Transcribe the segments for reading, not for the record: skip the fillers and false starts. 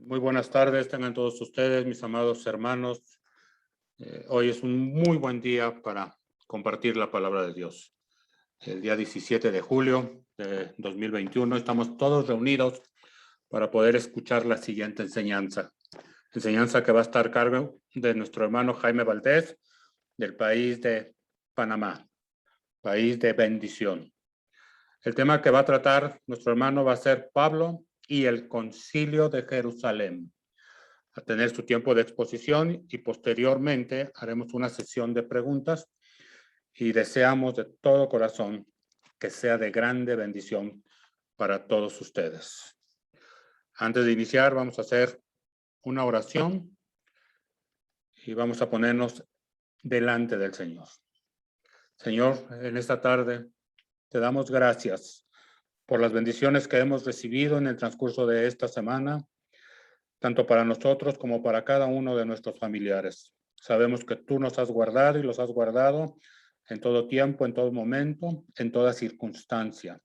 Muy buenas tardes, tengan todos ustedes, mis amados hermanos. Hoy es un muy buen día para compartir la palabra de Dios. El día 17 de julio de 2021 estamos todos reunidos para poder escuchar la siguiente enseñanza. Enseñanza que va a estar a cargo de nuestro hermano Jaime Valdés, del país de Panamá, país de bendición. El tema que va a tratar nuestro hermano va a ser Pablo y el Concilio de Jerusalén. A tener su tiempo de exposición y posteriormente haremos una sesión de preguntas y deseamos de todo corazón que sea de grande bendición para todos ustedes. Antes de iniciar vamos a hacer una oración y vamos a ponernos delante del Señor. Señor, en esta tarde te damos gracias por las bendiciones que hemos recibido en el transcurso de esta semana, tanto para nosotros como para cada uno de nuestros familiares. Sabemos que tú nos has guardado y los has guardado en todo tiempo, en todo momento, en toda circunstancia.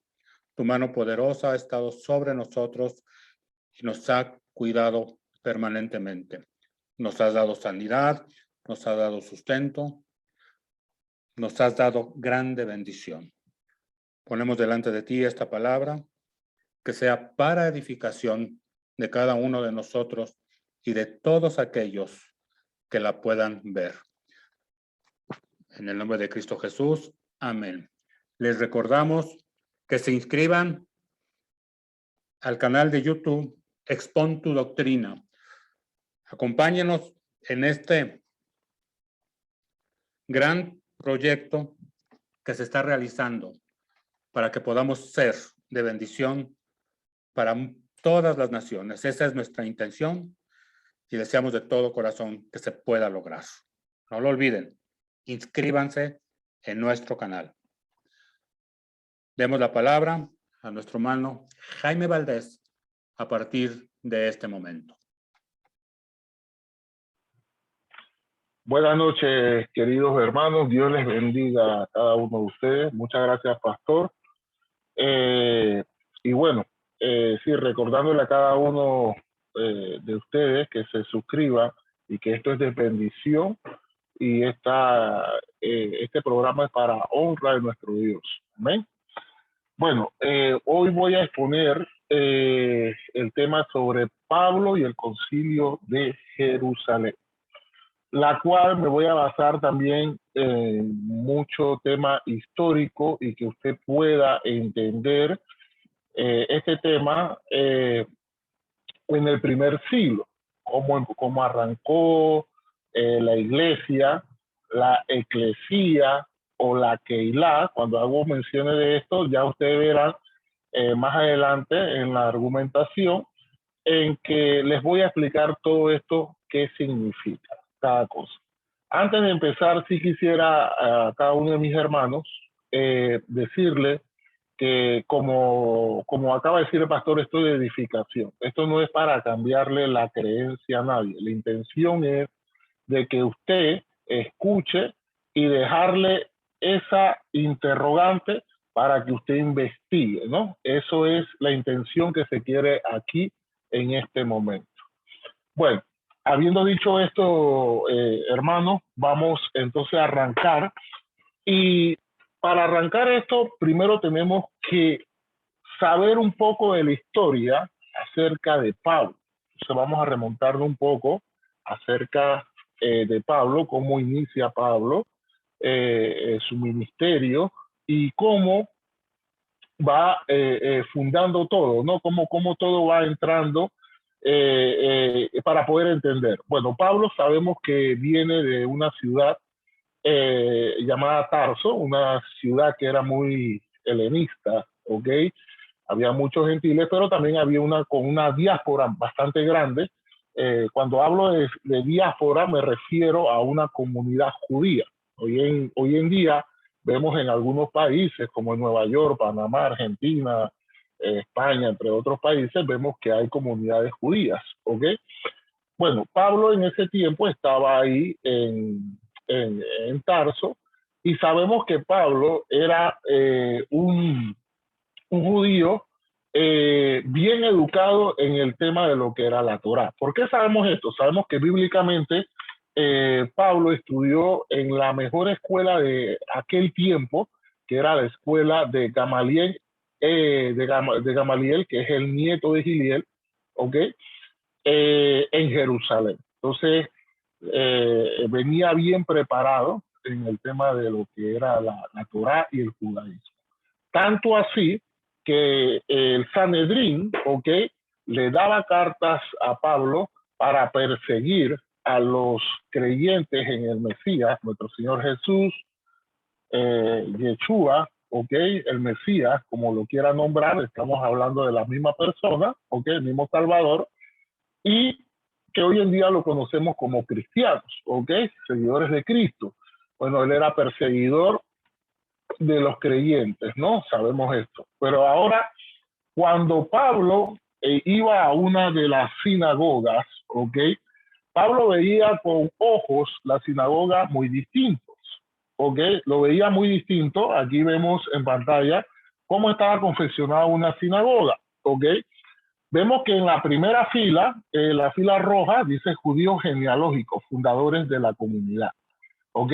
Tu mano poderosa ha estado sobre nosotros y nos ha cuidado permanentemente. Nos has dado sanidad, nos has dado sustento, nos has dado grande bendición. Ponemos delante de ti esta palabra, que sea para edificación de cada uno de nosotros y de todos aquellos que la puedan ver. En el nombre de Cristo Jesús, amén. Les recordamos que se inscriban al canal de YouTube Expon tu Doctrina. Acompáñenos en este gran proyecto que se está realizando para que podamos ser de bendición para todas las naciones. Esa es nuestra intención y deseamos de todo corazón que se pueda lograr. No lo olviden, inscríbanse en nuestro canal. Demos la palabra a nuestro hermano Jaime Valdés a partir de este momento. Buenas noches, queridos hermanos. Dios les bendiga a cada uno de ustedes. Muchas gracias, pastor. Y bueno, sí, recordándole a cada uno de ustedes que se suscriba y que esto es de bendición y este programa es para honra de nuestro Dios. Amén. Bueno, hoy voy a exponer el tema sobre Pablo y el Concilio de Jerusalén, la cual me voy a basar también en mucho tema histórico y que usted pueda entender este tema en el primer siglo, cómo arrancó la iglesia, la eclesía o la Keilah. Cuando hago menciones de esto, ya ustedes verán más adelante en la argumentación en que les voy a explicar todo esto, qué significa cada cosa. Antes de empezar, sí quisiera a cada uno de mis hermanos decirle que como acaba de decir el pastor, esto es de edificación. Esto no es para cambiarle la creencia a nadie. La intención es de que usted escuche y dejarle esa interrogante para que usted investigue, ¿no? Eso es la intención que se quiere aquí en este momento. Bueno, habiendo dicho esto, hermanos, vamos entonces a arrancar. Y para arrancar esto, primero tenemos que saber un poco de la historia acerca de Pablo. Entonces vamos a remontarnos un poco acerca de Pablo, cómo inicia Pablo, su ministerio y cómo va fundando todo, ¿no? Cómo todo va entrando para poder entender. Bueno, Pablo sabemos que viene de una ciudad llamada Tarso, una ciudad que era muy helenista, ¿ok? Había muchos gentiles, pero también había con una diáspora bastante grande. Cuando hablo de diáspora me refiero a una comunidad judía. Hoy en día vemos en algunos países como en Nueva York, Panamá, Argentina, España, entre otros países, vemos que hay comunidades judías, ¿ok? Bueno, Pablo en ese tiempo estaba ahí en Tarso y sabemos que Pablo era un judío bien educado en el tema de lo que era la Torá. ¿Por qué sabemos esto? Sabemos que bíblicamente Pablo estudió en la mejor escuela de aquel tiempo, que era la escuela de Gamaliel, de Gamaliel, que es el nieto de Giliel, ¿ok? En Jerusalén. Entonces, venía bien preparado en el tema de lo que era la Torá y el judaísmo. Tanto así que el Sanedrín, ¿ok?, le daba cartas a Pablo para perseguir a los creyentes en el Mesías, nuestro Señor Jesús, Yeshua, ¿ok?, el Mesías, como lo quiera nombrar, estamos hablando de la misma persona, ¿ok?, el mismo Salvador, y que hoy en día lo conocemos como cristianos, ¿ok?, seguidores de Cristo. Bueno, él era perseguidor de los creyentes, ¿no? Sabemos esto. Pero ahora, cuando Pablo iba a una de las sinagogas, ¿ok?, Pablo veía con ojos la sinagoga muy distintos, ¿ok? Lo veía muy distinto. Aquí vemos en pantalla cómo estaba confeccionada una sinagoga, ¿ok? Vemos que en la primera fila, la fila roja, dice judíos genealógicos, fundadores de la comunidad, ¿ok?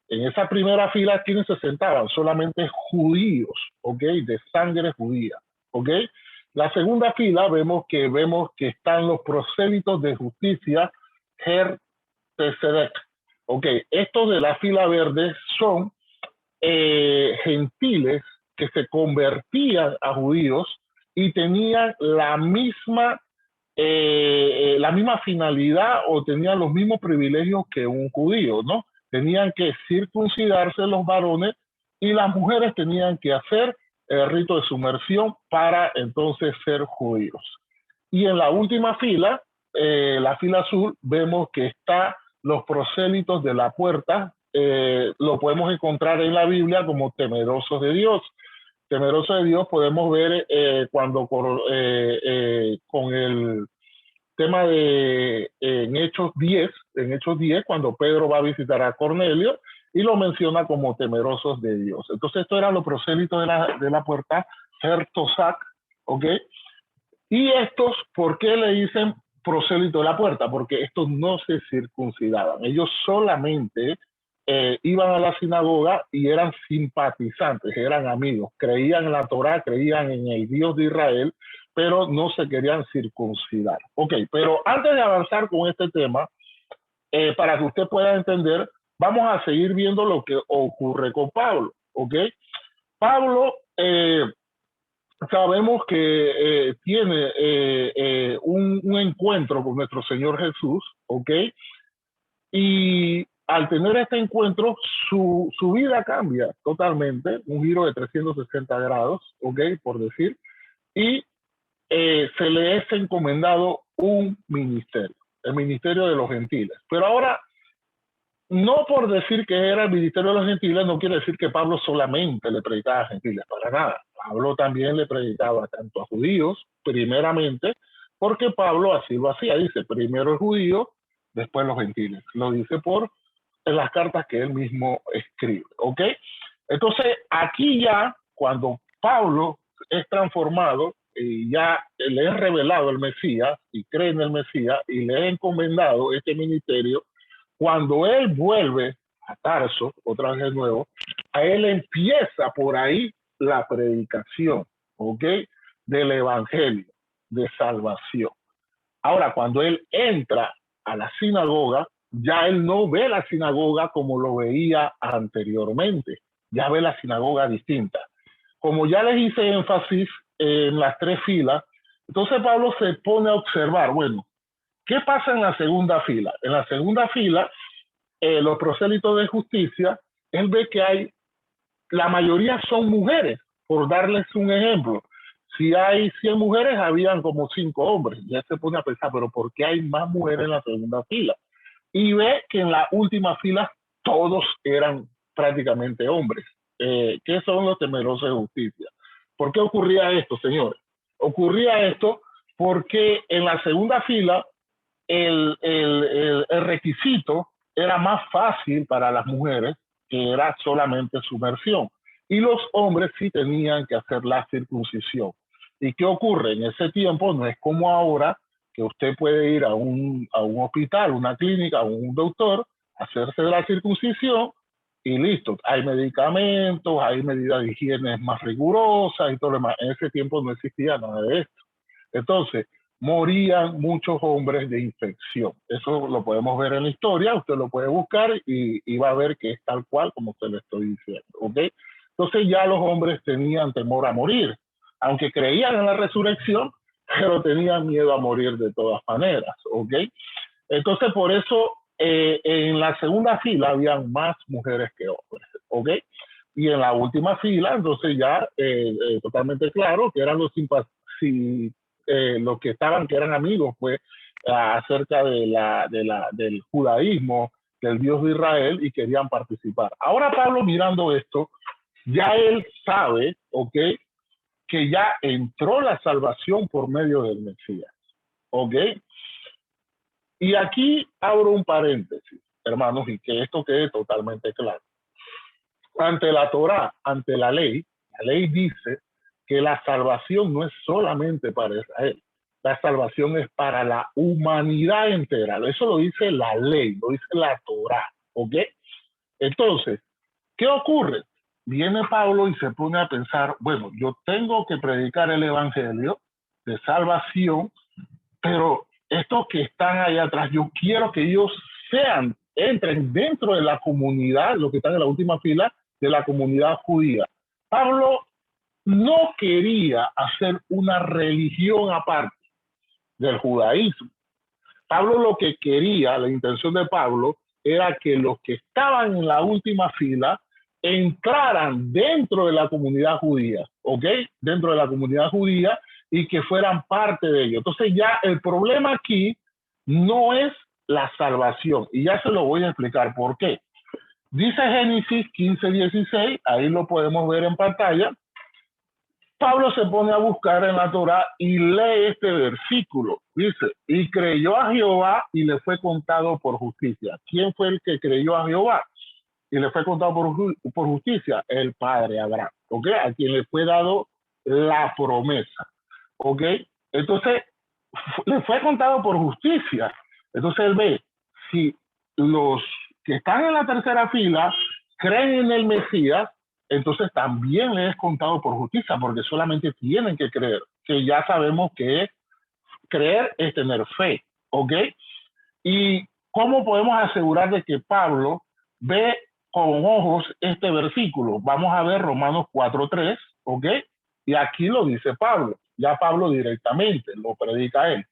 En esa primera fila, ¿quiénes se sentaban? Solamente judíos, ¿ok?, de sangre judía, ¿ok? La segunda fila vemos que están los prosélitos de justicia, Ger Tesedec, ¿ok? Estos de la fila verde son gentiles que se convertían a judíos y tenían la misma finalidad o tenían los mismos privilegios que un judío, ¿no? Tenían que circuncidarse los varones y las mujeres tenían que hacer el rito de sumersión para entonces ser judíos. Y en la última fila, la fila azul, vemos que está los prosélitos de la puerta, lo podemos encontrar en la Biblia como temerosos de Dios. Temerosos de Dios podemos ver cuando con el tema de en Hechos 10, cuando Pedro va a visitar a Cornelio y lo menciona como temerosos de Dios. Entonces, estos eran los prosélitos de la puerta, Hertosac, ¿ok? Y estos, ¿por qué le dicen prosélito de la puerta? Porque estos no se circuncidaban. Ellos solamente iban a la sinagoga y eran simpatizantes, eran amigos, creían en la Torá, creían en el Dios de Israel, pero no se querían circuncidar. Ok, pero antes de avanzar con este tema, para que usted pueda entender, vamos a seguir viendo lo que ocurre con Pablo. Ok, Pablo, sabemos que tiene un encuentro con nuestro Señor Jesús, ¿ok? Y al tener este encuentro, su vida cambia totalmente, un giro de 360 grados, ¿ok?, por decir, y se le es encomendado un ministerio, el ministerio de los gentiles. Pero ahora, no por decir que era el ministerio de los gentiles, no quiere decir que Pablo solamente le predicaba a gentiles, para nada. Pablo también le predicaba tanto a judíos, primeramente, porque Pablo así lo hacía, dice, primero el judío, después los gentiles. Lo dice en las cartas que él mismo escribe, ¿ok? Entonces, aquí ya, cuando Pablo es transformado y ya le es revelado el Mesías y cree en el Mesías y le es encomendado este ministerio, cuando él vuelve a Tarso, otra vez de nuevo, a él empieza por ahí la predicación, ¿ok?, del evangelio de salvación. Ahora, cuando él entra a la sinagoga, ya él no ve la sinagoga como lo veía anteriormente, ya ve la sinagoga distinta. Como ya les hice énfasis en las tres filas, entonces Pablo se pone a observar, bueno, ¿qué pasa en la segunda fila? En la segunda fila, los prosélitos de justicia, él ve que la mayoría son mujeres, por darles un ejemplo. Si hay 100 mujeres, habían como 5 hombres. Ya se pone a pensar, pero ¿por qué hay más mujeres en la segunda fila? Y ve que en la última fila todos eran prácticamente hombres. ¿Qué son los temerosos de justicia? ¿Por qué ocurría esto, señores? Ocurría esto porque en la segunda fila el requisito era más fácil para las mujeres, que era solamente sumersión. Y los hombres sí tenían que hacer la circuncisión. ¿Y qué ocurre? En ese tiempo no es como ahora, que usted puede ir a un hospital, una clínica, a un doctor, hacerse la circuncisión y listo. Hay medicamentos, hay medidas de higiene más rigurosas y todo lo demás. En ese tiempo no existía nada de esto. Entonces, morían muchos hombres de infección. Eso lo podemos ver en la historia, usted lo puede buscar y va a ver que es tal cual como usted le estoy diciendo, ¿ok? Entonces ya los hombres tenían temor a morir, aunque creían en la resurrección, pero tenían miedo a morir de todas maneras, ¿ok? Entonces por eso en la segunda fila habían más mujeres que hombres, ¿ok? Y en la última fila, entonces ya totalmente claro que eran los los que estaban, que eran amigos, pues, acerca del judaísmo, del Dios de Israel, y querían participar. Ahora Pablo, mirando esto, ya él sabe, ¿ok?, que ya entró la salvación por medio del Mesías, ¿ok? Y aquí abro un paréntesis, hermanos, y que esto quede totalmente claro. Ante la Torá, ante la ley dice que la salvación no es solamente para Israel, la salvación es para la humanidad entera. Eso lo dice la ley, lo dice la Torá, ¿ok? Entonces, ¿qué ocurre? Viene Pablo y se pone a pensar, bueno, yo tengo que predicar el evangelio de salvación, pero estos que están ahí atrás, yo quiero que ellos entren dentro de la comunidad, los que están en la última fila, de la comunidad judía. Pablo no quería hacer una religión aparte del judaísmo. Pablo lo que quería, la intención de Pablo, era que los que estaban en la última fila entraran dentro de la comunidad judía, ¿ok? Dentro de la comunidad judía y que fueran parte de ello. Entonces ya el problema aquí no es la salvación, y ya se lo voy a explicar por qué. Dice Génesis 15:16, ahí lo podemos ver en pantalla. Pablo se pone a buscar en la Torá y lee este versículo. Dice, y creyó a Jehová y le fue contado por justicia. ¿Quién fue el que creyó a Jehová y le fue contado por justicia? El padre Abraham, ¿ok? A quien le fue dado la promesa, ¿ok? Entonces, le fue contado por justicia. Entonces él ve, si los que están en la tercera fila creen en el Mesías, entonces también le es contado por justicia, porque solamente tienen que creer, que ya sabemos que creer es tener fe, ¿ok? ¿Y cómo podemos asegurar de que Pablo ve con ojos este versículo? Vamos a ver Romanos 4:3, ¿ok? Y aquí lo dice Pablo, ya Pablo directamente lo predica él.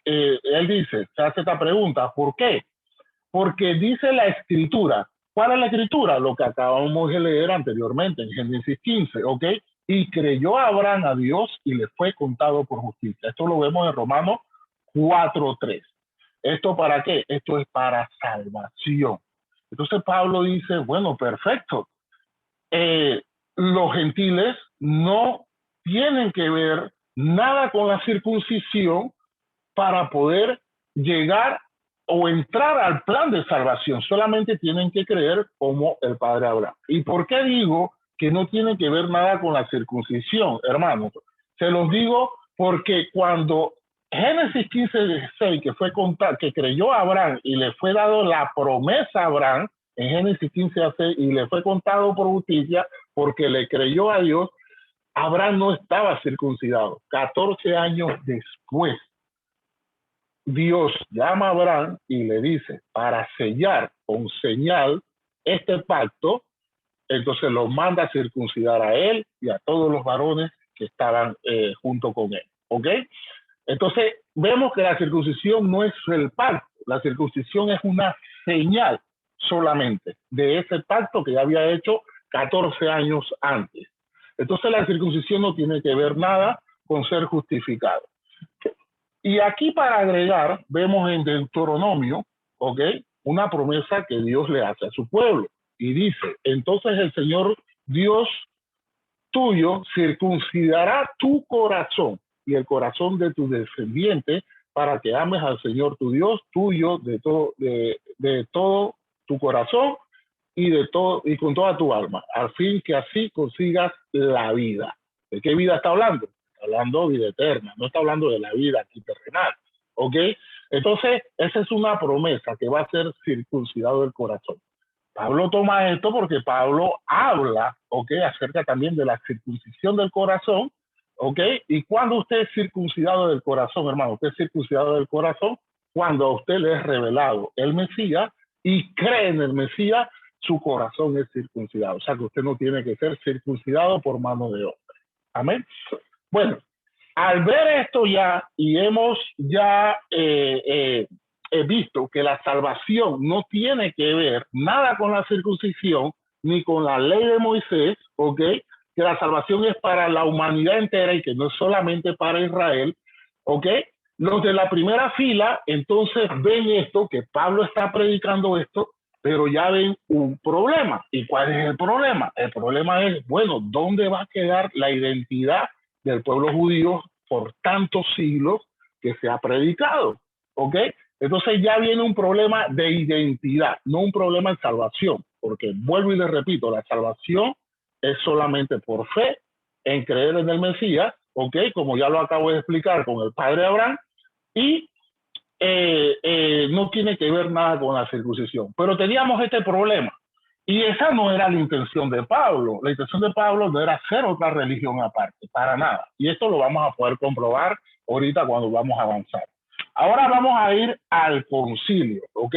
Él dice, se hace esta pregunta, ¿por qué? Porque dice la escritura. ¿Cuál es la escritura? Lo que acabamos de leer anteriormente en Génesis 15, ¿ok? Y creyó Abraham a Dios y le fue contado por justicia. Esto lo vemos en Romanos 4:3. ¿Esto para qué? Esto es para salvación. Entonces Pablo dice, bueno, perfecto. Los gentiles no tienen que ver nada con la circuncisión para poder llegar o entrar al plan de salvación. Solamente tienen que creer como el padre Abraham. ¿Y por qué digo que no tiene que ver nada con la circuncisión, hermanos? Se los digo porque cuando Génesis 15:6, que creyó a Abraham y le fue dado la promesa a Abraham, en Génesis 15:6, y le fue contado por justicia porque le creyó a Dios, Abraham no estaba circuncidado. 14 años después, Dios llama a Abraham y le dice, para sellar con señal este pacto, entonces lo manda a circuncidar a él y a todos los varones que estaban junto con él, ¿ok? Entonces vemos que la circuncisión no es el pacto, la circuncisión es una señal solamente de ese pacto que ya había hecho 14 años antes. Entonces la circuncisión no tiene que ver nada con ser justificado. Y aquí para agregar, vemos en Deuteronomio, ¿ok?, una promesa que Dios le hace a su pueblo. Y dice, entonces el Señor Dios tuyo circuncidará tu corazón y el corazón de tu descendiente para que ames al Señor tu Dios tuyo de todo tu corazón y con toda tu alma, al fin que así consigas la vida. ¿De qué vida está hablando? hablando de vida eterna, no está hablando de la vida aquí terrenal, ¿ok? Entonces, esa es una promesa que va a ser circuncidado el corazón. Pablo toma esto porque Pablo habla, ¿ok? Acerca también de la circuncisión del corazón, ¿ok? Y cuando usted es circuncidado del corazón, hermano, usted es circuncidado del corazón cuando a usted le es revelado el Mesías y cree en el Mesías, su corazón es circuncidado. O sea que usted no tiene que ser circuncidado por mano de hombre. Amén. Bueno, al ver esto ya, y hemos ya visto que la salvación no tiene que ver nada con la circuncisión ni con la ley de Moisés, ¿ok? Que la salvación es para la humanidad entera y que no es solamente para Israel, ¿ok? Los de la primera fila entonces ven esto, que Pablo está predicando esto, pero ya ven un problema. ¿Y cuál es el problema? El problema es, bueno, ¿dónde va a quedar la identidad del pueblo judío por tantos siglos que se ha predicado? ¿Ok? Entonces ya viene un problema de identidad, no un problema de salvación, porque vuelvo y les repito, la salvación es solamente por fe en creer en el Mesías, ¿ok? Como ya lo acabo de explicar con el padre Abraham, y no tiene que ver nada con la circuncisión. Pero teníamos este problema, y esa no era la intención de Pablo. La intención de Pablo no era hacer otra religión aparte, para nada. Y esto lo vamos a poder comprobar ahorita cuando vamos a avanzar. Ahora vamos a ir al concilio, ¿ok?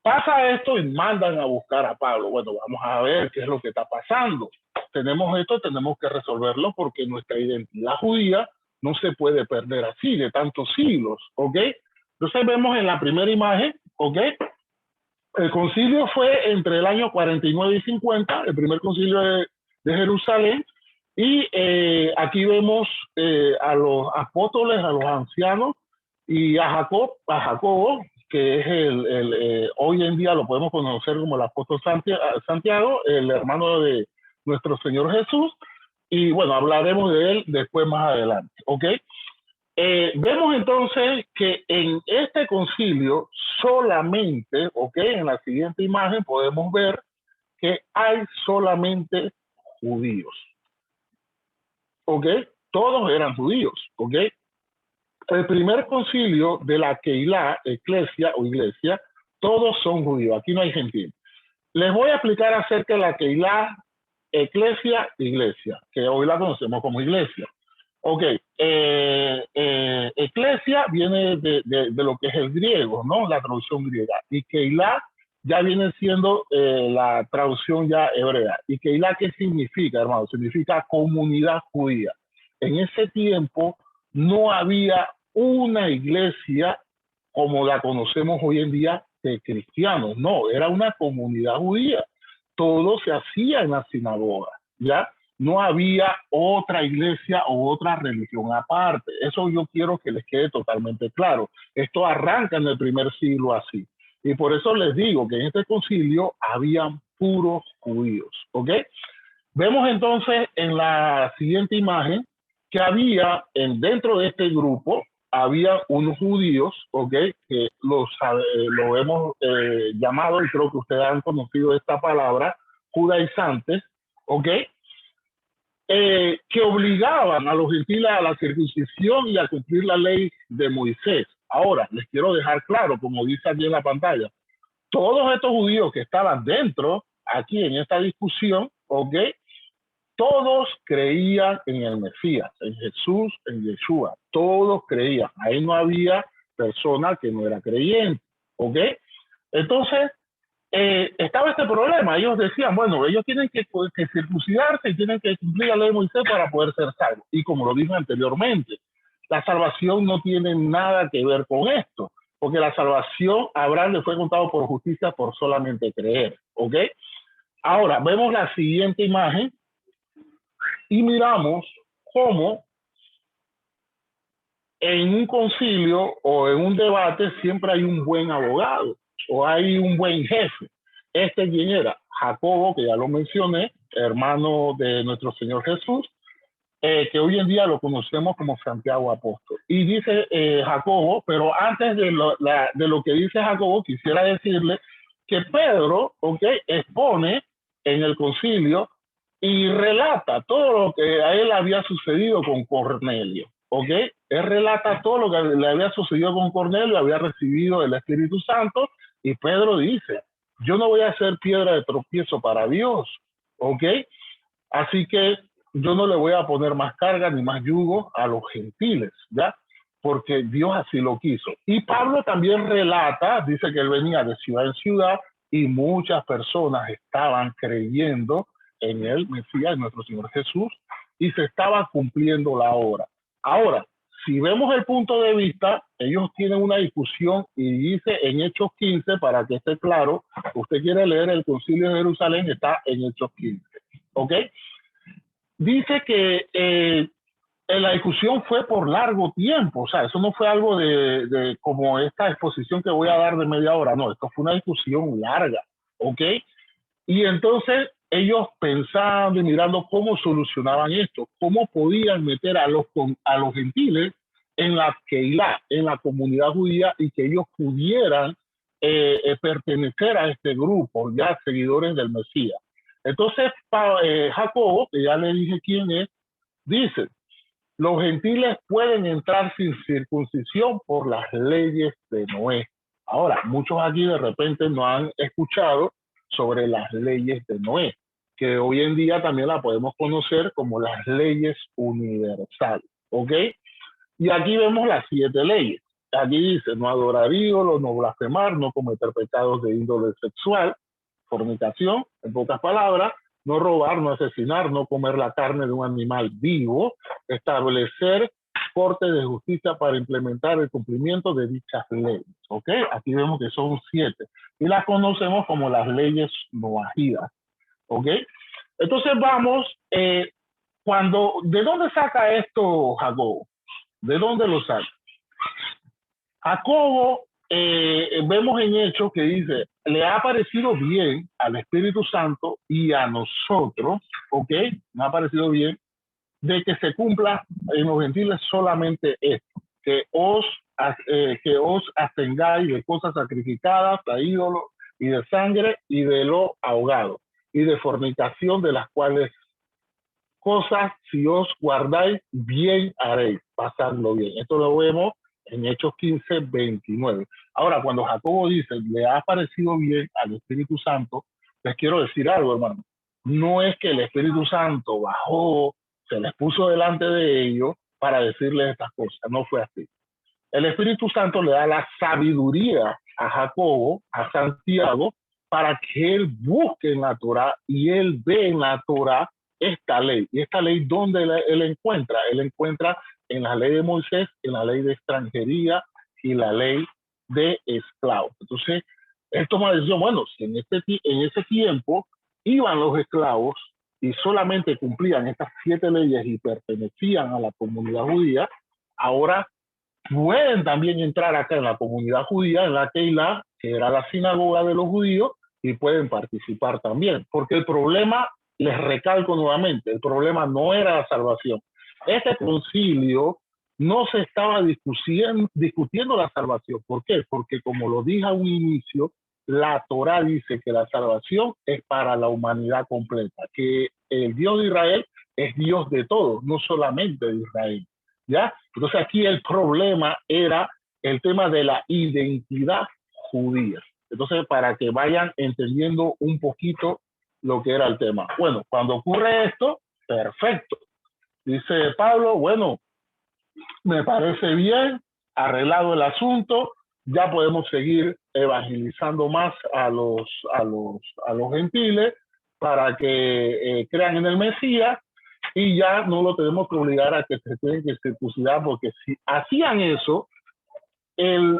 Pasa esto y mandan a buscar a Pablo. Bueno, vamos a ver qué es lo que está pasando. Tenemos esto, tenemos que resolverlo porque nuestra identidad judía no se puede perder así de tantos siglos, ¿ok? Entonces vemos en la primera imagen, ¿ok? El concilio fue entre el año 49 y 50, el primer concilio de Jerusalén, y aquí vemos a los apóstoles, a los ancianos, y a Jacobo, que es hoy en día lo podemos conocer como el apóstol Santiago, el hermano de nuestro Señor Jesús, y bueno, hablaremos de él después más adelante, ¿ok? Vemos entonces que en este concilio solamente, ¿ok? En la siguiente imagen podemos ver que hay solamente judíos, ¿ok? Todos eran judíos, ¿ok? El primer concilio de la Keilah, eclesia o iglesia, todos son judíos, aquí no hay gentil. Les voy a explicar acerca de la Keilah, eclesia, iglesia, que hoy la conocemos como iglesia. Ok, eclesia viene de lo que es el griego, ¿no? La traducción griega. Y Keilah ya viene siendo la traducción ya hebrea. ¿Y Keilah qué significa, hermano? Significa comunidad judía. En ese tiempo no había una iglesia como la conocemos hoy en día de cristianos, no, era una comunidad judía. Todo se hacía en la sinagoga, ¿ya? No había otra iglesia o otra religión aparte. Eso yo quiero que les quede totalmente claro. Esto arranca en el primer siglo así. Y por eso les digo que en este concilio habían puros judíos, ¿ok? Vemos entonces en la siguiente imagen que había dentro de este grupo, había unos judíos, ¿ok? Que lo hemos llamado, y creo que ustedes han conocido esta palabra, judaizantes, ¿ok? Que obligaban a los gentiles a la circuncisión y a cumplir la ley de Moisés. Ahora, les quiero dejar claro, como dice aquí en la pantalla, todos estos judíos que estaban dentro, aquí en esta discusión, ¿ok? Todos creían en el Mesías, en Jesús, en Yeshua. Todos creían. Ahí no había persona que no era creyente, ¿ok? Entonces, estaba este problema. Ellos decían, bueno, ellos tienen que circuncidarse y tienen que cumplir la ley de Moisés para poder ser salvos. Y como lo dije anteriormente, la salvación no tiene nada que ver con esto, porque la salvación a Abraham le fue contado por justicia por solamente creer, ¿ok? Ahora, vemos la siguiente imagen y miramos cómo en un concilio o en un debate siempre hay un buen abogado o hay un buen jefe. ¿Quién era? Jacobo, que ya lo mencioné, hermano de nuestro Señor Jesús, que hoy en día lo conocemos como Santiago Apóstol. Y dice Jacobo, pero antes de lo que dice Jacobo, quisiera decirle que Pedro, ¿ok?, expone en el concilio y relata todo lo que a él había sucedido con Cornelio, ¿ok? Él relata todo lo que le había sucedido con Cornelio, había recibido el Espíritu Santo, y Pedro dice, yo no voy a ser piedra de tropiezo para Dios, ¿ok? Así que yo no le voy a poner más carga ni más yugo a los gentiles, ¿ya? Porque Dios así lo quiso. Y Pablo también relata, dice que él venía de ciudad en ciudad y muchas personas estaban creyendo en el Mesías, en nuestro Señor Jesús, y se estaba cumpliendo la hora. Ahora, si vemos el punto de vista, ellos tienen una discusión y dice en Hechos 15, para que esté claro, usted quiere leer el Concilio de Jerusalén, está en Hechos 15, ¿ok? Dice que la discusión fue por largo tiempo, o sea, eso no fue algo de como esta exposición que voy a dar de media hora, no, esto fue una discusión larga, ¿ok? Y entonces ellos pensando y mirando cómo solucionaban esto, cómo podían meter a los gentiles en la Keilah, en la comunidad judía, y que ellos pudieran pertenecer a este grupo, ya seguidores del Mesías. Entonces Jacobo, que ya le dije quién es, dice, los gentiles pueden entrar sin circuncisión por las leyes de Noé. Ahora, muchos aquí de repente no han escuchado sobre las leyes de Noé, que hoy en día también la podemos conocer como las leyes universales, ¿ok? Y aquí vemos las 7 leyes. Aquí dice, no adorar ídolos, no blasfemar, no cometer pecados de índole sexual, fornicación, en pocas palabras, no robar, no asesinar, no comer la carne de un animal vivo, establecer corte de justicia para implementar el cumplimiento de dichas leyes, ¿ok? Aquí vemos que son 7 y las conocemos como las leyes noahidas, ¿ok? Entonces vamos, ¿de dónde saca esto Jacobo? ¿De dónde lo saca? Jacobo, vemos en Hechos que dice, le ha parecido bien al Espíritu Santo y a nosotros, ¿ok? Me ha parecido bien de que se cumpla en los gentiles solamente esto, que os abstengáis de cosas sacrificadas a ídolos y de sangre y de lo ahogado y de fornicación, de las cuales cosas si os guardáis bien haréis, pasadlo bien. Esto lo vemos en Hechos 15, 29. Ahora, cuando Jacobo dice, le ha parecido bien al Espíritu Santo, les quiero decir algo, hermano. No es que el Espíritu Santo bajó, se les puso delante de ellos para decirles estas cosas. No fue así. El Espíritu Santo le da la sabiduría a Jacobo, a Santiago, para que él busque en la Torah y él ve en la Torah esta ley. ¿Y esta ley dónde él encuentra? Él encuentra en la ley de Moisés, en la ley de extranjería y la ley de esclavos. Entonces, él toma la decisión, bueno, si en ese tiempo iban los esclavos y solamente cumplían estas 7 leyes y pertenecían a la comunidad judía, ahora pueden también entrar acá en la comunidad judía, en la Keilah, que era la sinagoga de los judíos, y pueden participar también. Porque el problema, les recalco nuevamente, el problema no era la salvación. Este concilio no se estaba discutiendo la salvación. ¿Por qué? Porque como lo dije a un inicio, la Torah dice que la salvación es para la humanidad completa, que el Dios de Israel es Dios de todos, no solamente de Israel. ¿Ya? Entonces aquí el problema era el tema de la identidad judía. Entonces, para que vayan entendiendo un poquito lo que era el tema. Bueno, cuando ocurre esto, perfecto. Dice Pablo, bueno, me parece bien, arreglado el asunto, ya podemos seguir evangelizando más a los gentiles para que crean en el Mesías, y ya no lo tenemos que obligar a que se tienen que circuncidar, porque si hacían eso, el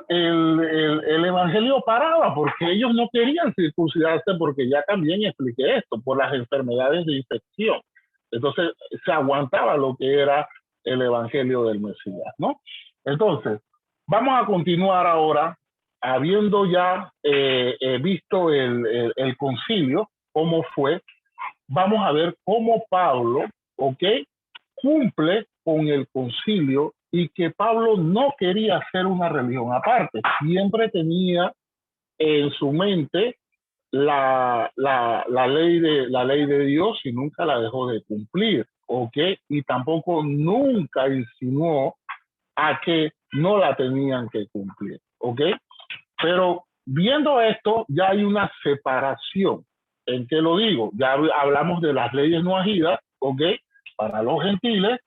evangelio paraba, porque ellos no querían circuncidarse, porque ya también expliqué esto, por las enfermedades de infección. Entonces se aguantaba lo que era el evangelio del Mesías, ¿no? Entonces, vamos a continuar ahora, habiendo ya visto el concilio, cómo fue. Vamos a ver cómo Pablo, ¿ok?, cumple con el concilio, y que Pablo no quería hacer una religión aparte, siempre tenía en su mente la ley de Dios y nunca la dejó de cumplir, ¿ok? Y tampoco nunca insinuó a que no la tenían que cumplir, ¿ok? Pero viendo esto, ya hay una separación. ¿En qué lo digo? Ya hablamos de las leyes noajidas, ¿ok? Para los gentiles,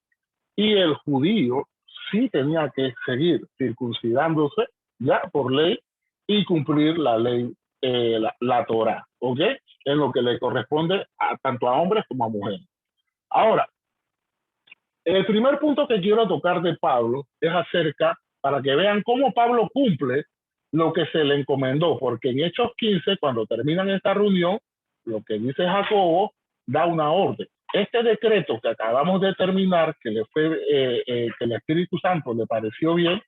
y el judío sí tenía que seguir circuncidándose ya por ley y cumplir la ley, la Torah, ¿ok? En lo que le corresponde tanto a hombres como a mujeres. Ahora, el primer punto que quiero tocar de Pablo es acerca, para que vean cómo Pablo cumple lo que se le encomendó, porque en Hechos 15, cuando terminan esta reunión, lo que dice Jacobo da una orden. Este decreto que acabamos de terminar, que el Espíritu Santo le pareció bien,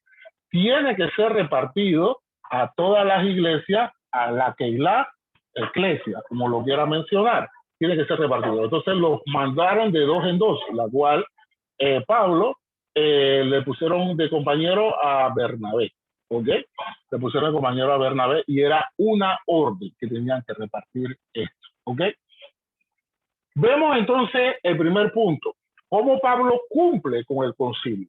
tiene que ser repartido a todas las iglesias, a la Keilah, eclesia, como lo quiera mencionar, tiene que ser repartido. Entonces los mandaron de dos en dos, la cual Pablo le pusieron de compañero a Bernabé, ¿ok? Le pusieron de compañero a Bernabé y era una orden que tenían que repartir esto, ¿ok? Vemos entonces el primer punto, cómo Pablo cumple con el concilio.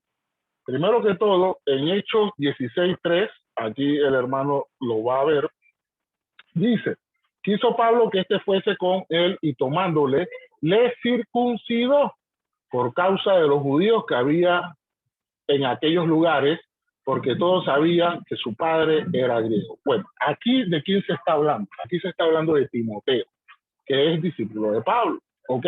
Primero que todo, en Hechos 16:3, aquí el hermano lo va a ver, dice, quiso Pablo que este fuese con él y tomándole, le circuncidó por causa de los judíos que había en aquellos lugares, porque todos sabían que su padre era griego. Bueno, aquí ¿de quién se está hablando? Aquí se está hablando de Timoteo, que es discípulo de Pablo, ¿ok?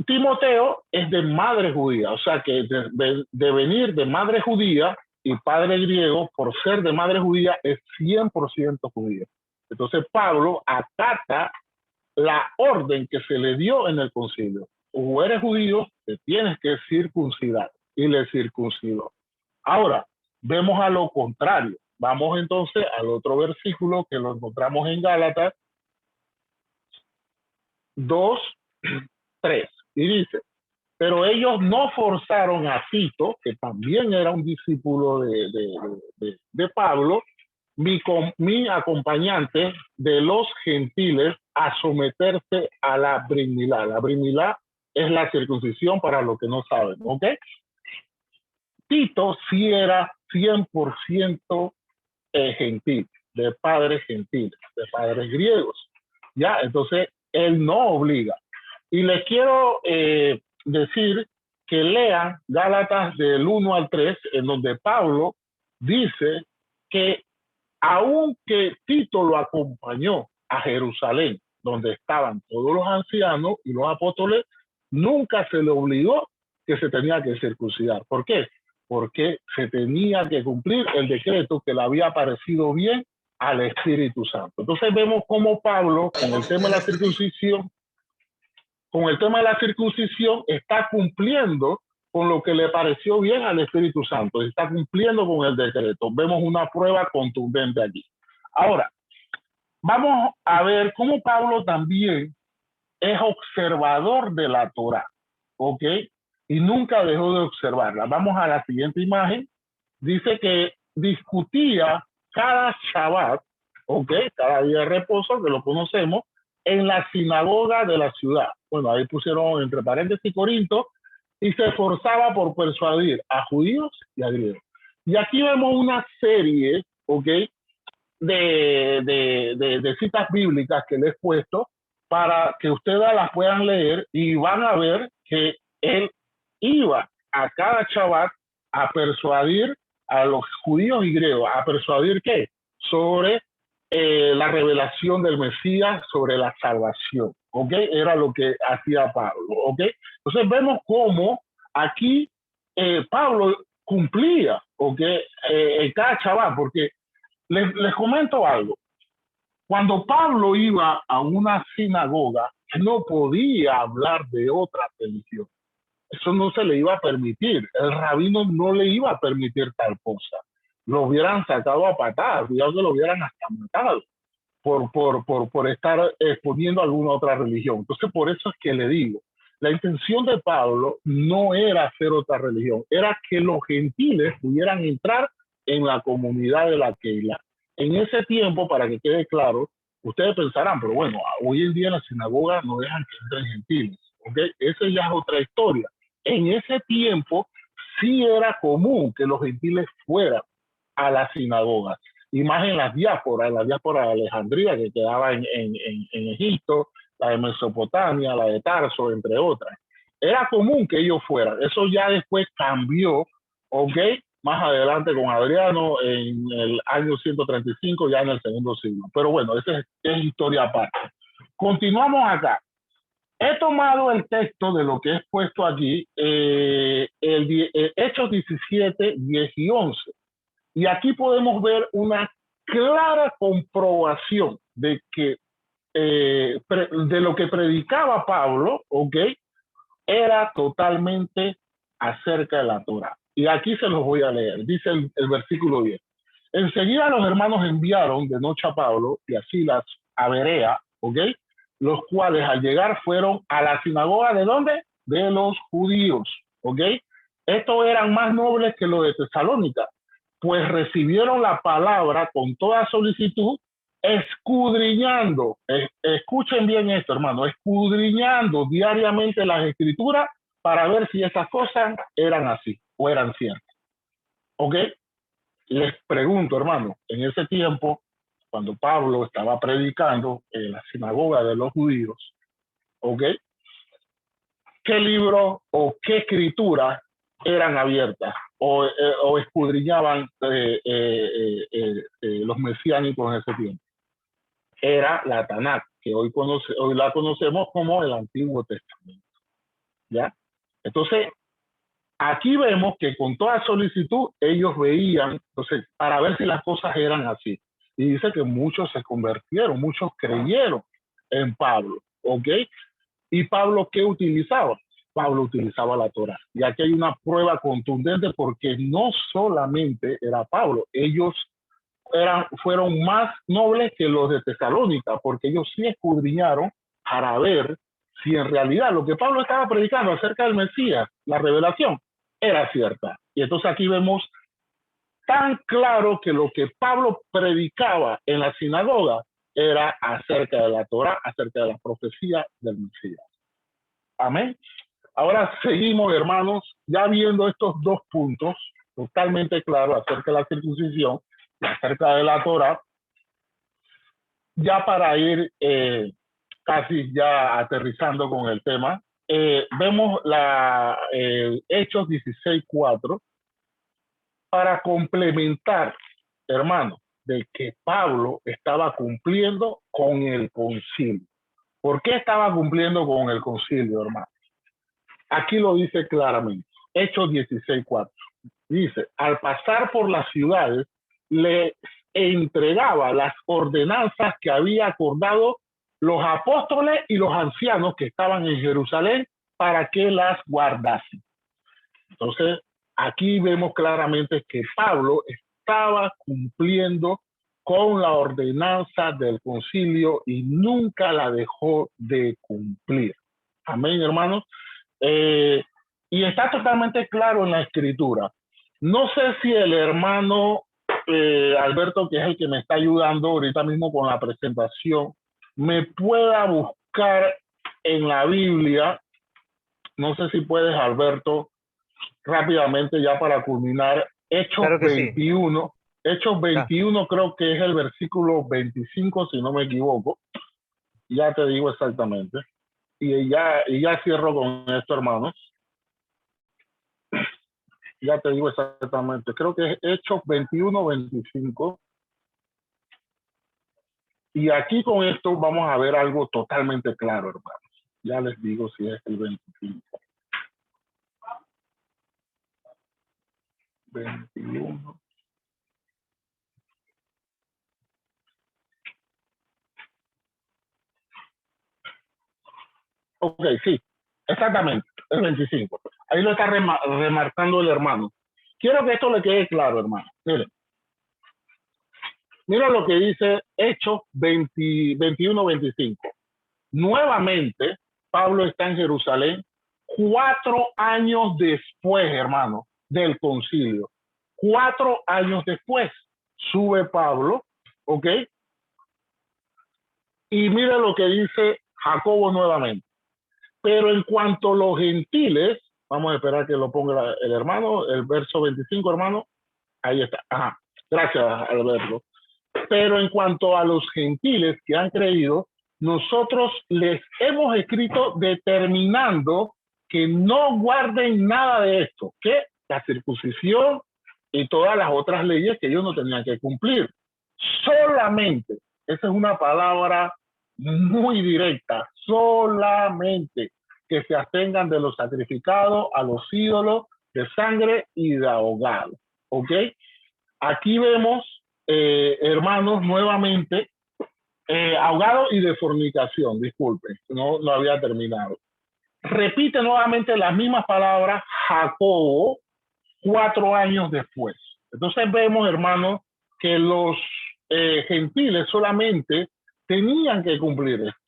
Timoteo es de madre judía, o sea que de venir de madre judía y padre griego, por ser de madre judía, es 100% judío. Entonces Pablo acata la orden que se le dio en el concilio. O eres judío, te tienes que circuncidar, y le circuncidó. Ahora, vemos a lo contrario. Vamos entonces al otro versículo que lo encontramos en Gálatas 2:3. Y dice, pero ellos no forzaron a Tito, que también era un discípulo de Pablo, mi acompañante de los gentiles, a someterse a la Brit Milá. La Brit Milá es la circuncisión para los que no saben, ¿ok? Tito sí era 100% gentil, de padres gentiles, de padres griegos, ¿ya? Entonces, él no obliga. Y les quiero decir que lean Gálatas del 1 al 3, en donde Pablo dice que aunque Tito lo acompañó a Jerusalén, donde estaban todos los ancianos y los apóstoles, nunca se le obligó que se tenía que circuncidar. ¿Por qué? Porque se tenía que cumplir el decreto que le había parecido bien al Espíritu Santo. Entonces vemos cómo Pablo, con el tema de la circuncisión, está cumpliendo con lo que le pareció bien al Espíritu Santo, está cumpliendo con el decreto. Vemos una prueba contundente aquí. Ahora, vamos a ver cómo Pablo también es observador de la Torah, ¿ok? Y nunca dejó de observarla. Vamos a la siguiente imagen. Dice que discutía cada Shabbat, ¿ok? Cada día de reposo, que lo conocemos, en la sinagoga de la ciudad. Bueno, ahí pusieron entre paréntesis Corinto, y se esforzaba por persuadir a judíos y a griegos. Y aquí vemos una serie, ¿ok?, de citas bíblicas que les he puesto para que ustedes las puedan leer y van a ver que él iba a cada Shabbat a persuadir a los judíos y griegos. ¿A persuadir qué? Sobre la revelación del Mesías, sobre la salvación, ¿ok? Era lo que hacía Pablo, ¿ok? Entonces vemos cómo aquí Pablo cumplía, ¿ok? En cada Shabbat, porque les comento algo. Cuando Pablo iba a una sinagoga, no podía hablar de otra religión. Eso no se le iba a permitir. El rabino no le iba a permitir tal cosa. Lo hubieran sacado a patadas, cuidado que lo hubieran hasta matado por estar exponiendo alguna otra religión. Entonces, por eso es que le digo, la intención de Pablo no era hacer otra religión, era que los gentiles pudieran entrar en la comunidad de la Keilah. En ese tiempo, para que quede claro, Ustedes pensarán, pero bueno, hoy en día en la sinagoga no dejan que entren gentiles, ¿ok? Esa ya es otra historia. En ese tiempo sí era común que los gentiles fueran a la sinagoga, y más en la diáspora de Alejandría, que quedaba en Egipto, la de Mesopotamia, la de Tarso, entre otras. Era común que ellos fueran. Eso ya después cambió, ¿ok? Más adelante con Adriano en el año 135, ya en el segundo siglo. Pero bueno, esa es historia aparte. Continuamos acá. He tomado el texto de lo que es puesto aquí, Hechos 17, 10 y 11. Y aquí podemos ver una clara comprobación de que de lo que predicaba Pablo, ¿ok? Era totalmente acerca de la Torah. Y aquí se los voy a leer. Dice el versículo 10. Enseguida los hermanos enviaron de noche a Pablo y a Silas a Berea, ¿ok? Los cuales al llegar fueron a la sinagoga ¿de dónde? De los judíos, ¿ok? Estos eran más nobles que los de Tesalónica, pues recibieron la palabra con toda solicitud, escudriñando, escuchen bien esto, hermano, escudriñando diariamente las escrituras para ver si esas cosas eran así o eran ciertas. ¿Ok? Les pregunto, hermano, en ese tiempo, cuando Pablo estaba predicando en la sinagoga de los judíos, ¿ok? ¿Qué libros o qué escrituras eran abiertas o escudriñaban los mesiánicos en ese tiempo? Era la Tanakh, que hoy la conocemos como el Antiguo Testamento. ¿Ya? Entonces, aquí vemos que con toda solicitud ellos veían, entonces, para ver si las cosas eran así. Y dice que muchos se convirtieron, muchos creyeron en Pablo, ¿ok? ¿Y Pablo qué utilizaba? Pablo utilizaba la Torah. Y aquí hay una prueba contundente porque no solamente era Pablo, ellos fueron más nobles que los de Tesalónica, porque ellos sí escudriñaron para ver si en realidad lo que Pablo estaba predicando acerca del Mesías, la revelación, era cierta. Y entonces aquí vemos tan claro que lo que Pablo predicaba en la sinagoga era acerca de la Torah, acerca de la profecía del Mesías. Amén. Ahora seguimos, hermanos, ya viendo estos dos puntos totalmente claros acerca de la circuncisión y acerca de la Torah, ya para ir casi ya aterrizando con el tema, vemos Hechos 16:4 para complementar, hermano, de que Pablo estaba cumpliendo con el concilio. ¿Por qué estaba cumpliendo con el concilio, hermano? Aquí lo dice claramente, Hechos 16:4. Dice, al pasar por las ciudades, le entregaba las ordenanzas que había acordado los apóstoles y los ancianos que estaban en Jerusalén para que las guardasen. Entonces, aquí vemos claramente que Pablo estaba cumpliendo con la ordenanza del concilio y nunca la dejó de cumplir. Amén, hermanos. Y está totalmente claro en la escritura. No sé si el hermano Alberto, que es el que me está ayudando ahorita mismo con la presentación, me pueda buscar en la Biblia. No sé si puedes, Alberto, rápidamente ya para culminar, Hechos claro 21. Sí. Hechos 21 creo que es el versículo 25, si no me equivoco. Ya te digo exactamente. Y ya cierro con esto, hermanos. Ya te digo exactamente. Creo que es Hechos 21, 25. Y aquí con esto vamos a ver algo totalmente claro, hermanos. Ya les digo si es el 25. 21. Ok, sí, exactamente, el 25. Ahí lo está remarcando el hermano. Quiero que esto le quede claro, hermano. Miren. Mira lo que dice Hechos 21, 25. Nuevamente, Pablo está en Jerusalén 4 años después, hermano, del concilio. 4 años después, sube Pablo, ¿ok? Y mire lo que dice Jacobo nuevamente. Pero en cuanto a los gentiles, vamos a esperar que lo ponga el hermano, el verso 25, hermano. Ahí está. Ajá. Gracias, Alberto. Pero en cuanto a los gentiles que han creído, nosotros les hemos escrito determinando que no guarden nada de esto, que la circuncisión y todas las otras leyes que ellos no tenían que cumplir. Solamente, esa es una palabra muy directa, solamente que se abstengan de los sacrificados a los ídolos de sangre y de ahogado. ¿Ok? Aquí vemos, hermanos, nuevamente, ahogado y de fornicación, disculpe, no había terminado. Repite nuevamente las mismas palabras Jacobo 4 años después. Entonces vemos, hermanos, que los gentiles solamente tenían que cumplir esto.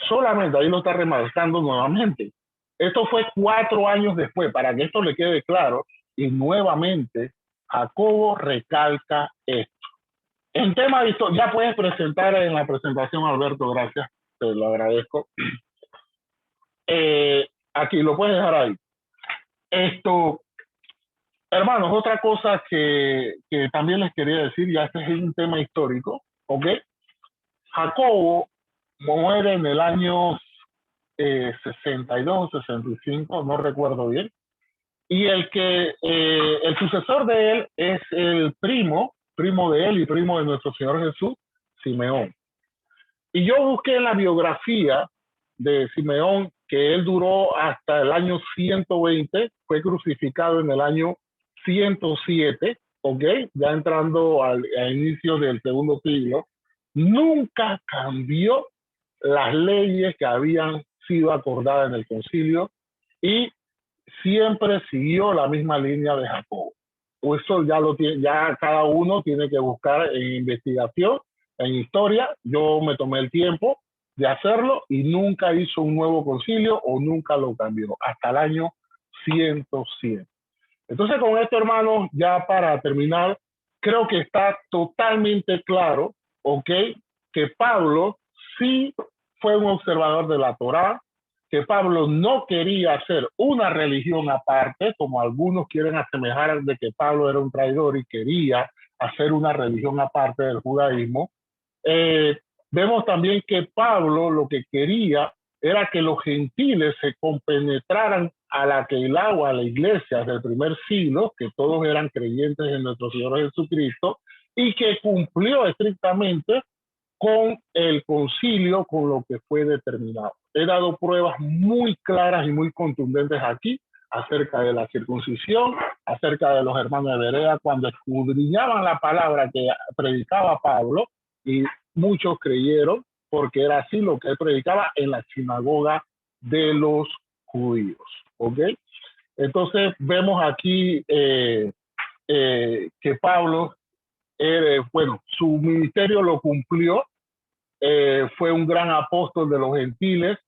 Solamente, ahí lo está remarcando nuevamente. Esto fue 4 años después, para que esto le quede claro, y nuevamente Jacobo recalca esto. En tema de esto, ya puedes presentar en la presentación, Alberto, gracias, te lo agradezco. Aquí lo puedes dejar ahí. Esto, hermanos, otra cosa que también les quería decir, ya este es un tema histórico, ¿ok? Jacobo muere en el año 62 o 65, no recuerdo bien, y el sucesor de él es el primo de él y primo de nuestro Señor Jesús, Simeón. Y yo busqué en la biografía de Simeón que él duró hasta el año 120, fue crucificado en el año 107, ¿ok? Ya entrando al inicio del segundo siglo. Nunca cambió las leyes que habían sido acordadas en el concilio y siempre siguió la misma línea de Jacobo. Eso ya lo tiene, ya cada uno tiene que buscar en investigación, en historia. Yo me tomé el tiempo de hacerlo y nunca hizo un nuevo concilio o nunca lo cambió hasta el año 107. Entonces, con esto, hermanos, ya para terminar, creo que está totalmente claro, ¿ok?, que Pablo sí fue un observador de la Torá, que Pablo no quería hacer una religión aparte, como algunos quieren asemejar de que Pablo era un traidor y quería hacer una religión aparte del judaísmo. Vemos también que Pablo lo que quería era que los gentiles se compenetraran a la Keilah o a la iglesia del primer siglo, que todos eran creyentes en nuestro Señor Jesucristo, y que cumplió estrictamente con el concilio, con lo que fue determinado. He dado pruebas muy claras y muy contundentes aquí acerca de la circuncisión, acerca de los hermanos de Berea, cuando escudriñaban la palabra que predicaba Pablo, y muchos creyeron, porque era así lo que él predicaba en la sinagoga de los judíos. ¿Ok? Entonces vemos aquí que Pablo, bueno, su ministerio lo cumplió, fue un gran apóstol de los gentiles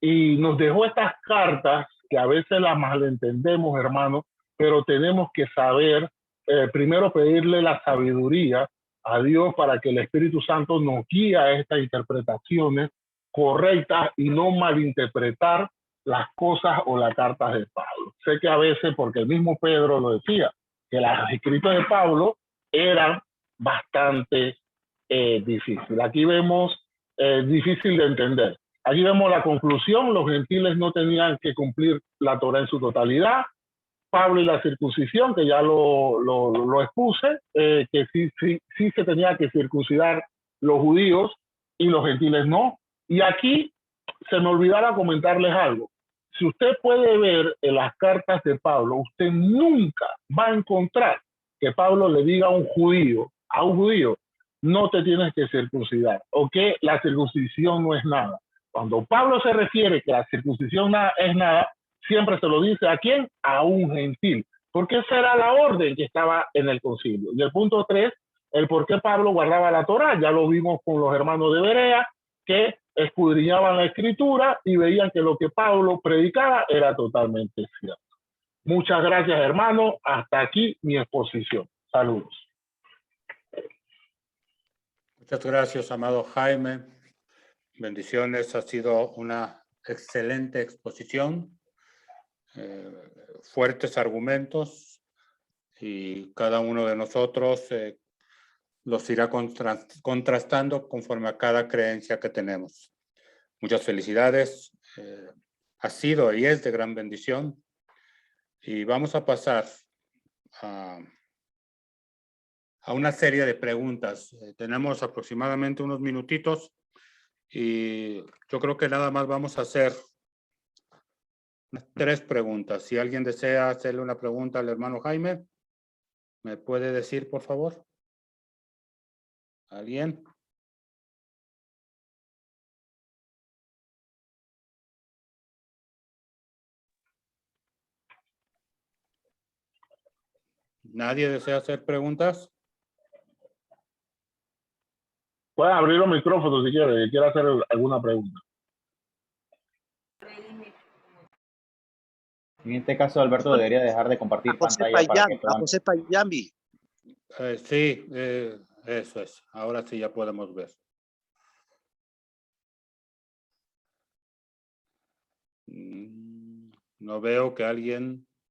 y nos dejó estas cartas que a veces las malentendemos, hermanos, pero tenemos que saber, primero pedirle la sabiduría a Dios para que el Espíritu Santo nos guíe a estas interpretaciones correctas y no malinterpretar las cosas o las cartas de Pablo. Sé que a veces, porque el mismo Pedro lo decía, que las escritos de Pablo eran bastante difíciles. Aquí vemos difícil de entender. Aquí vemos la conclusión: los gentiles no tenían que cumplir la Torá en su totalidad. Pablo y la circuncisión, que ya lo expuse, que sí se tenía que circuncidar los judíos y los gentiles no. Y aquí se me olvidaba comentarles algo. Si usted puede ver en las cartas de Pablo, usted nunca va a encontrar que Pablo le diga a un judío, no te tienes que circuncidar, o que la circuncisión no es nada. Cuando Pablo se refiere que la circuncisión es nada, siempre se lo dice ¿a quién? A un gentil, porque esa era la orden que estaba en el concilio. Y el punto 3, el por qué Pablo guardaba la Torá, ya lo vimos con los hermanos de Berea, que escudriñaban la escritura y veían que lo que Pablo predicaba era totalmente cierto. Muchas gracias, hermano. Hasta aquí mi exposición. Saludos. Muchas gracias, amado Jaime. Bendiciones, ha sido una excelente exposición, fuertes argumentos, y cada uno de nosotros los irá contrastando conforme a cada creencia que tenemos. Muchas felicidades, ha sido y es de gran bendición, y vamos a pasar a una serie de preguntas. Tenemos aproximadamente unos minutitos y yo creo que nada más vamos a hacer 3 preguntas. Si alguien desea hacerle una pregunta al hermano Jaime, ¿me puede decir, por favor? ¿Alguien? ¿Nadie desea hacer preguntas? Pueden abrir los micrófonos si quiere hacer alguna pregunta. En este caso, Alberto debería dejar de compartir José pantalla para que Payán, a puedan... José Payambi. Sí, eso es. Ahora sí ya podemos ver. No veo que alguien